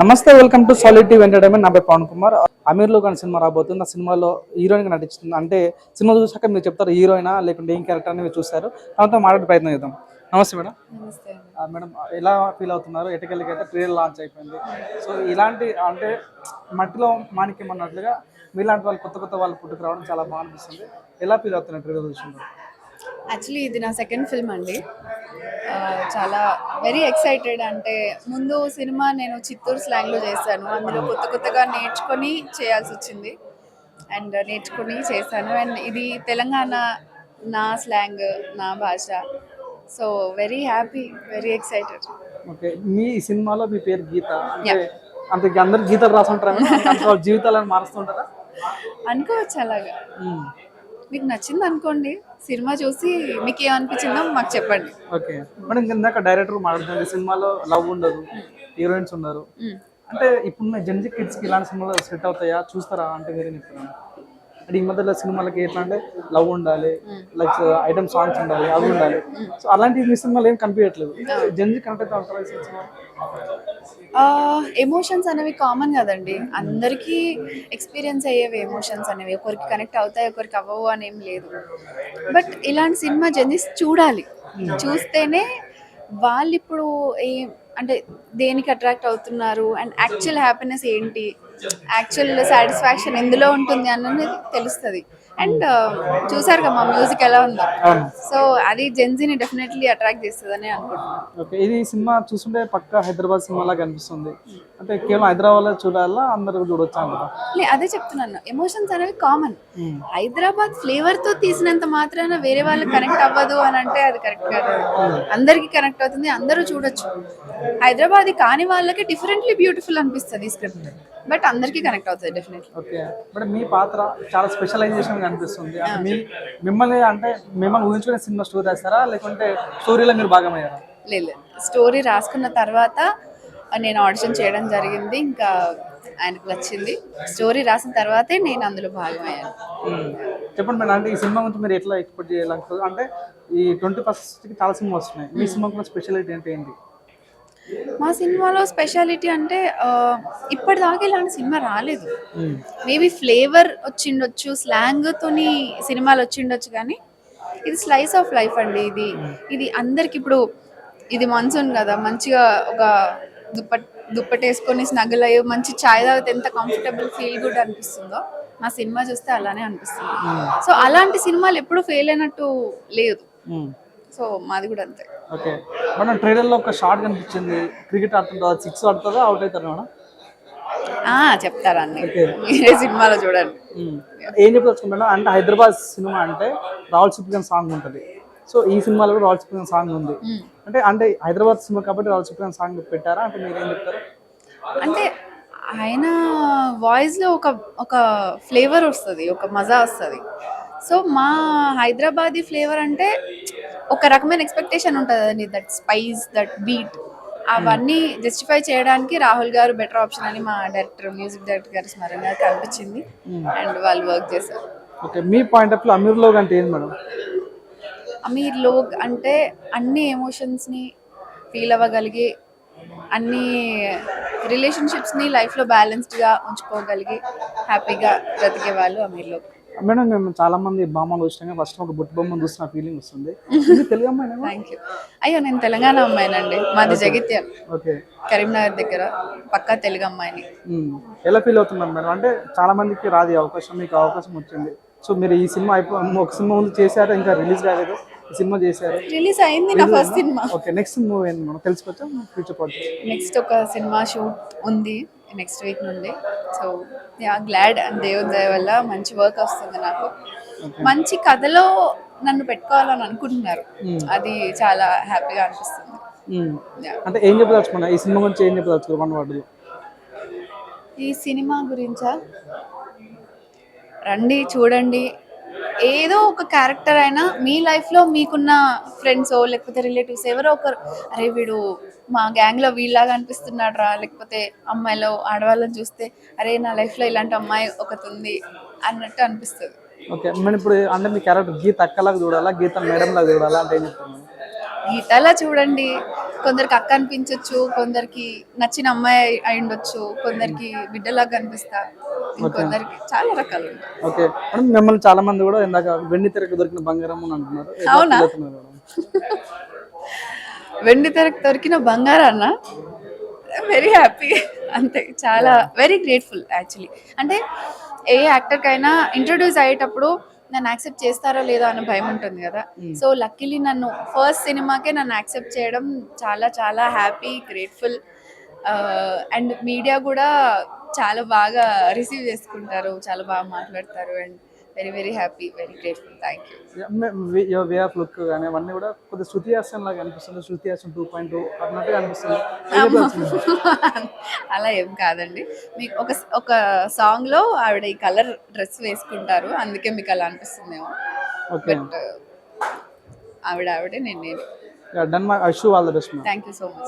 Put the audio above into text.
నమస్తే, welcome to solid TV entertainment. నా పేరు పవన్ కుమార్. అమీర్లో కానీ సినిమా రాబోతుంది. ఆ సినిమాలో హీరోయిన్ గా నటిస్తుంది. అంటే సినిమా చూసాక మీరు చెప్తారు హీరోయినా లేకుంటే ఏం క్యారెక్టర్ అని మీరు చూస్తారు. దాంతో మాట్లాడే ప్రయత్నం చేద్దాం. నమస్తే మేడం. మేడం, ఎలా ఫీల్ అవుతున్నారు? ఎటకెళ్ళకైతే ట్రైలర్ లాంచ్ అయిపోయింది. సో ఇలాంటి అంటే మట్టిలో మాణిక్యం అన్నట్లుగా మీలాంటి వాళ్ళు కొత్త కొత్త వాళ్ళు పుట్టుకు రావడం చాలా బాగా అనిపిస్తుంది. ఎలా ఫీల్ అవుతున్నారు ట్రైలర్ చూసినప్పుడు? యాక్చువల్లీ ఇది నా సెకండ్ ఫిల్మ్ అండి. చాలా వెరీ ఎక్సైటెడ్. అంటే ముందు సినిమా నేను చిత్తూరు స్లాంగ్లో చేశాను. అందులో కొత్త కొత్తగా నేర్చుకొని చేయాల్సి వచ్చింది అండ్ నేర్చుకొని చేశాను. అండ్ ఇది తెలంగాణ, నా స్లాంగ్, నా భాష. So very happy, very excited. Okay, మీ సినిమాలో మీ పేరు గీత అంటే అంత అందరు గీతలు రాసుంటారా? జీవితాలను మారుస్తుంటారా? అనుకోవచ్చు అలాగా. మీకు నచ్చింది అనుకోండి. సినిమా చూసి మీకు ఏమనిపించిందో మాకు చెప్పండి. ఓకే మేడం, ఇందాక డైరెక్టర్ మాట్లాడుతుంది సినిమాలో లవ్ ఉండదు, హీరోయిన్స్ ఉన్నారు. అంటే ఇప్పుడున్న జెన్జీ కిడ్స్కి ఇలాంటి సినిమాలు సెట్ అవుతాయా? చూస్తారా అంటే మీరేం చెప్తారా? అంటే ఈ మధ్యలో సినిమాలకి ఎట్లా అంటే లవ్ ఉండాలి, లైక్ ఐటమ్ సాంగ్స్ ఉండాలి, అవి ఉండాలి. సో అలాంటి మీ సినిమాలు ఏం కనిపించట్లేదు. జెన్జీ కనెక్ట్ అయితే ఉంటారా ఈ సినిమా? ఎమోషన్స్ అనేవి కామన్ కదండి. అందరికీ ఎక్స్పీరియన్స్ అయ్యేవి ఎమోషన్స్ అనేవి. ఒకరికి కనెక్ట్ అవుతాయి, ఒకరికి అవ్వవు అని ఏం లేదు. బట్ ఇలాంటి సినిమా జర్నీస్ చూడాలి. చూస్తేనే వాళ్ళు ఇప్పుడు అంటే దేనికి అట్రాక్ట్ అవుతున్నారు అండ్ యాక్చువల్ హ్యాపీనెస్ ఏంటి, యాక్చువల్ సాటిస్ఫాక్షన్ ఎందులో ఉంటుంది అన్నది తెలుస్తుంది. అండ్ చూసారు కదా మా మ్యూజిక్ ఎలా ఉందో. సో అది జెన్జీని డెఫినెట్లీ అట్రాక్ట్ చేస్తుందని అనుకుంటున్నాను. ఓకే, ఇది సినిమా చూస్తుంటే పక్కా హైదరాబాద్ సినిమా లాగా అనిపిస్తుంది. అంటే కేవలం హైదరాబాద్ లో చూడాలా, అందరూ చూడొచ్చా అంటారా? అదే చెప్తున్నాను, ఎమోషన్స్ అనేవి కామన్. హైదరాబాద్ ఫ్లేవర్ తో తీసినంత మాత్రాన వేరే వాళ్ళకి కనెక్ట్ అవ్వదు అని అంటే అది కరెక్ట్ కాదు. అందరికి కనెక్ట్ అవుతుంది, అందరూ చూడొచ్చు. హైదరాబాద్ కాని వాళ్ళకి డిఫరెంట్లీ బ్యూటిఫుల్ అనిపిస్తుంది ఈ స్క్రిప్ట్, బట్ అందరికి కనెక్ట్ అవుతుంది డెఫినెట్లీ. ఓకే బట్ మీ పాత్ర చాలా స్పెషలైజేషన్ అనిపిస్తుంది. అంటే మిమ్మల్ని ఊహించుకునే సినిమా స్టోరీ రాస్తారా లేకుంటే స్టోరీలో మీరు భాగమయ్యారా? లేదు, స్టోరీ రాసుకున్న తర్వాత నేను ఆడిషన్ చేయడం జరిగింది. ఇంకా ఆయనకు నచ్చింది. స్టోరీ రాసిన తర్వాతే నేను అందులో భాగమయ్యాను. చెప్పండి మేడం, అంటే ఈ సినిమా గురించి మీరు ఎట్లా ఎక్స్పెక్ట్ చేయాలనుకుంటారు? అంటే ఈ 21st చాలా సినిమా వస్తున్నాయి, మీ సినిమాకున్న స్పెషాలిటీ అంటే ఏంటి? మా సినిమాలో స్పెషాలిటీ అంటే ఇప్పటిదాకా ఇలాంటి సినిమా రాలేదు. మేబీ ఫ్లేవర్ వచ్చిండొచ్చు, స్లాంగ్తోని సినిమాలు వచ్చిండొచ్చు, కానీ ఇది స్లైస్ ఆఫ్ లైఫ్ అండి. ఇది అందరికి ఇప్పుడు ఇది మాన్సూన్ కదా, మంచిగా ఒక దుప్పటేసుకొని స్నగ్గులు అయ్యి మంచి ఛాయ్ తాగితే ఎంత కంఫర్టబుల్ ఫీల్ గుడ్ అనిపిస్తుందో మా సినిమా చూస్తే అలానే అనిపిస్తుంది. సో అలాంటి సినిమాలు ఎప్పుడు ఫెయిల్ అయినట్టు లేదు. సో మాది కూడా అంతే. ఓకే మేడం, ట్రైలర్లో ఒక షార్ట్ కనిపించింది, క్రికెట్ ఆడుతుందా, 6 ఆడుతుందా, అవుట్ అవుతారా మేడం? చెప్తారా అన్ని మీరే సినిమాలో చూడండి. ఏం చెప్పవచ్చు మేడం, అంటే హైదరాబాద్ సినిమా అంటే రాహుల్ సిప్లిగన్ సాంగ్ ఉంటుంది. సో ఈ సినిమాలో కూడా రాహుల్ సిప్లిగన్ సాంగ్ ఉంది. అంటే హైదరాబాద్ సినిమా కాబట్టి రాహుల్ సిప్లిగన్ సాంగ్ పెట్టారా? అంటే మీరు ఏం చెప్తారు? అంటే ఆయన వాయిస్లో ఒక ఫ్లేవర్ వస్తుంది, ఒక మజా వస్తుంది. సో మా హైదరాబాదీ ఫ్లేవర్ అంటే ఒక రకమైన ఎక్స్పెక్టేషన్ ఉంటుంది, దట్ స్పైస్, దట్ బీట్, అవన్నీ జస్టిఫై చేయడానికి రాహుల్ గారు బెటర్ ఆప్షన్ అని మా మ్యూజిక్ డైరెక్టర్ గారు స్మరణ్ గారికి అనిపించింది అండ్ వాళ్ళు వర్క్ చేశారు. ఓకే, మీ పాయింట్ ఆఫ్ వ్యూ అమీర్ లోగ్ అంటే ఏంటి మేడం? అమీర్ లోగ్ అంటే అన్ని ఎమోషన్స్ని ఫీల్ అవ్వగలిగి, అన్ని రిలేషన్షిప్స్ని లైఫ్లో బ్యాలెన్స్డ్గా ఉంచుకోగలిగి హ్యాపీగా బ్రతికే వాళ్ళు అమీర్ లోగ్. మేడం, మేము చాలా మంది బొమ్మలు చూసినా ఫస్ట్ ఒక బుట్ట బొమ్మను చూస్తున్న ఫీలింగ్ వస్తుంది. తెలుగు అమ్మాయి? Thank you. అయ్యో నేను తెలంగాణ అమ్మాయినండి, మాది జగిత్యాల, కరీంనగర్ దగ్గర, పక్కా తెలుగు అమ్మాయిని. ఎలా ఫీల్ అవుతున్నారు మేడం? అంటే చాలా మందికి రాదు అవకాశం, మీకు అవకాశం వచ్చింది. సో మీరు ఈ సినిమా ఒక సినిమా ముందు చేశారు, ఇంకా రిలీజ్ కాలేదు, ఈ సినిమా చేశారు, రిలీజ్ అయింది నా first cinema. Okay, next movie ఏంటి మనం తెలుసుకోవచ్చా? ఫ్యూచర్ ప్రాజెక్ట్ నెక్స్ట్ ఒక సినిమా షూట్ ఉంది నెక్స్ట్ వీక్ నుండి. సో గ్లాడ్ అండ్ దేవుడి దయ వల్ల మంచి వర్క్ వస్తుంది నాకు. మంచి కథలో నన్ను పెట్టుకోవాలని అనుకుంటున్నారు, అది చాలా హ్యాపీగా అనిపిస్తుంది. అంటే ఏం చెప్పదలుచుకున్నా ఈ సినిమా గురించి? ఏం చెప్పదలుచుకున్నా ఈ సినిమా గురించా? రండి చూడండి. ఏదో ఒక క్యారెక్టర్ అయినా మీ లైఫ్లో మీకున్న ఫ్రెండ్సో లేకపోతే రిలేటివ్స్ ఎవరో ఒకరు, అరే వీడు మా గ్యాంగ్లో వీళ్ళలాగా అనిపిస్తున్నాడు రా, లేకపోతే అమ్మాయిలో ఆడవాళ్ళని చూస్తే అరే నా లైఫ్లో ఇలాంటి అమ్మాయి ఒకటి ఉంది అన్నట్టు అనిపిస్తుంది. ఓకే మనం ఇప్పుడు అంటే మీ క్యారెక్టర్ గీత అక్కలాగా చూడాలా, గీత మేడం లాగా చూడాలా అంటే ఏం చెప్తున్నాను? గీతలా చూడండి, కొందరికి అక్క అనిపించవచ్చు, కొందరికి నచ్చిన అమ్మాయి అయి ఉండొచ్చు, కొందరికి బిడ్డలాగా కనిపిస్తా, ఇంకొందరికి చాలా రకాలు ఉంటాయి. ఓకే మేడం, మిమ్మల్ని చాలా మంది కూడా ఇందాక వెండి తెరకు దొరికిన బంగారం అని అంటున్నారు. ఎట్లా అవునా? feel అవుతున్నారు మేడం? వెండి తెరకు దొరికిన బంగారాన్న వెరీ హ్యాపీ, అంతే. చాలా వెరీ గ్రేట్ఫుల్ యాక్చువల్లీ. అంటే ఏ యాక్టర్కైనా ఇంట్రొడ్యూస్ అయ్యేటప్పుడు నన్ను యాక్సెప్ట్ చేస్తారో లేదో అనే భయం ఉంటుంది కదా. సో లక్కీలీ నన్ను ఫస్ట్ సినిమాకే నన్ను యాక్సెప్ట్ చేయడం చాలా చాలా హ్యాపీ, గ్రేట్ఫుల్. అండ్ మీడియా కూడా చాలా బాగా రిసీవ్ చేసుకుంటారు, చాలా బాగా మాట్లాడతారు. And very very happy, very grateful. Thank you. Way of look కానీ అవన్నీ కూడా కొద్దిగా శృతి హాసన్ లాగా అనిపిస్తుంది. శృతి హాసన్ 2.2 అన్నట్టుగా అనిపిస్తుంది. అలా ఏం కాదండి. మీకు ఒక సాంగ్ లో ఆవిడ ఈ కలర్ డ్రెస్ వేసుకుంటారు, అందుకే మీకు అలా అనిపిస్తుందేమో. ఓకే, బట్ ఆవిడే, నేను. Done. I wish you all the best. Thank you so much.